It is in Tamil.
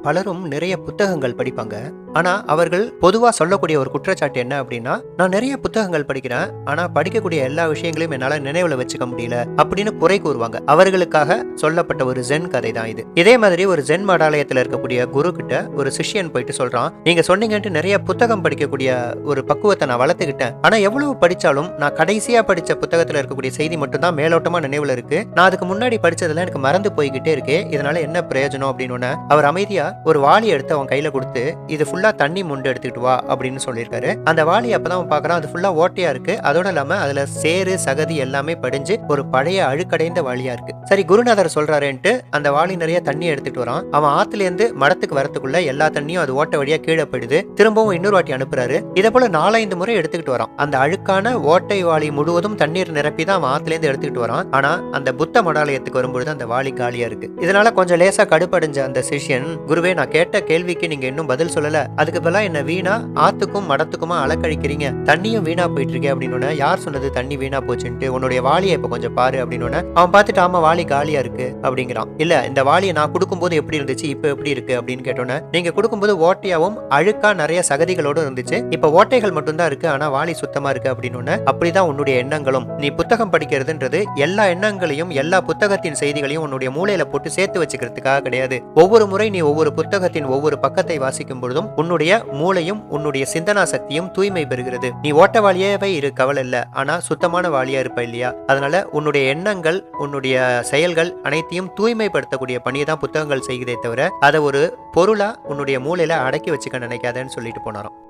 பலரும் நிறைய புத்தகங்கள் படிப்பாங்க. ஆனா, அவர்கள் பொதுவா சொல்லக்கூடிய ஒரு குற்றச்சாட்டு என்ன அப்படின்னா, "நான் நிறைய புத்தகங்கள் படிக்கிறேன். ஆனா, படிக்கக்கூடிய எல்லா விஷயங்களையும் என்னால நினைவுல வச்சுக்க முடியல." அப்படின்னு குறை கூறுவாங்க. அவர்களுக்காக சொல்லப்பட்ட ஒரு ஜென் கதை தான் இது. இதே மாதிரி ஒரு ஜென் மடாலயத்துல இருக்கக்கூடிய குரு கிட்ட ஒரு சிஷ்யன் போயிட்டு சொல்றான், "நீங்க சொன்னீங்கன்ட்டு நிறைய புத்தகம் படிக்கக்கூடிய ஒரு பக்குவத்தை நான் வளர்த்துக்கிட்டேன். ஆனா, எவ்வளவு படிச்சாலும் நான் கடைசியா படிச்ச புத்தகத்துல இருக்கக்கூடிய செய்தி மட்டும் தான் மேலோட்டமா நினைவுல இருக்கு. நான் அதுக்கு முன்னாடி படிச்சதெல்லாம் எனக்கு மறந்து போய்கிட்டே இருக்கு. இதனால என்ன பிரயோஜனம்?" அப்படின்னு அவர் அமைதியா ஒரு வாளி எடுத்து அவன் கையில கொடுத்து, "இது ஃபுல்லா தண்ணி மொண்டு எடுத்துக்கிட்டு வா" அப்படின்னு சொல்லியிருக்காரு. அந்த வாளி அப்பதான் அவன் பார்க்கறான், அது ஃபுல்லா ஓட்டையா இருக்கு. அதோட இல்லாம அதுல சேறு சகதி எல்லாமே படிஞ்சு ஒரு பழைய அழுக்கடைந்த வாளியா இருக்கு. சரி, குருநாதர் சொல்றாருன்ட்டு அந்த வாளி நிறைய தண்ணி எடுத்துட்டு வரான். அவன் ஆத்துல இருந்து மடத்துக்கு வரத்துக்குள்ள எல்லா தண்ணியும் அது ஓட்ட வழியா கீழே போயிடுது. திரும்பவும் இன்னொரு வாட்டி அனுப்புறாரு. இதை போல 4-5 முறை எடுத்துக்கிட்டு வரான். அந்த அழுக்கான ஓட்டை வாளி முழுவதும் தண்ணீர் நிரப்பி தான் அவன் ஆத்துல இருந்து எடுத்துக்கிட்டு வரான். ஆனா அந்த புத்த மடாலயத்துக்கு வரும்பொழுது அந்த வாளி காலியா இருக்கு. இதனால கொஞ்சம் லேசா கடுப்படைஞ்ச அந்த சிஷ்யன், "குருவே, நான் கேட்ட கேள்விக்கு நீங்க இன்னும் பதில் சொல்லல. அதுக்கு பதிலா என்ன வீணா ஆத்துக்கும் மடத்துக்குமா அலக்கழிக்கிறீங்க. தண்ணியும் வீணா போயிட்டு இருக்கே." அப்படின்னு. "யார் சொன்னது தண்ணி வீணா போச்சுன்ட்டு? உன்னுடைய வாளியை இப்ப கொஞ்சம் பாரு." அப்படின்னு அவன் பார்த்துட்டு, "ஆமா, வாளி காலியா இருக்கு" அப்படிங்கிறான். "இல்ல, இந்த வாளியை நான் கொடுக்கும்போது எப்படி இருந்துச்சு, இப்ப எப்படி இருக்கு?" அப்படின்னு கேட்டோன்னே, "நீங்க கொடுக்கும்போது ஓட்டையாவும் அழுக்கா நிறைய சகதிகளோடு இருந்துச்சு. இப்ப ஓட்டைகள் மட்டும்தான் இருக்கு, ஆனா வாளி சுத்தமா இருக்கு" அப்படின்னு. "அப்படிதான் உன்னுடைய எண்ணங்களும். நீ புத்தகம் படிக்கிறதுன்றது எல்லா எண்ணங்களையும் எல்லா புத்தகத்தின் செய்திகளையும் உன்னுடைய மூளையில போட்டு சேர்த்து வச்சுக்கிறதுக்காக கிடையாது. ஒவ்வொரு முறை நீ ஒவ்வொரு புத்தகத்தின் ஒவ்வொரு பக்கத்தை வாசிக்கும் பொழுதும் உன்னுடைய மூளையும் உன்னுடைய சிந்தனா சக்தியும் தூய்மை பெறுகிறது. நீ ஓட்ட வாளியாவே இரு, கவலை இல்ல. ஆனா சுத்தமான வாளியா இருப்ப இல்லையா? அதனால உன்னுடைய எண்ணங்கள் உன்னுடைய செயல்கள் அனைத்தையும் தூய்மைப்படுத்தக்கூடிய பணியை தான் புத்தகங்கள் செய்கிறதே தவிர அதை ஒரு பொருளா உன்னுடைய மூளையில அடக்கி வச்சுக்க நினைக்காதன்னு" சொல்லிட்டு போனாராம்.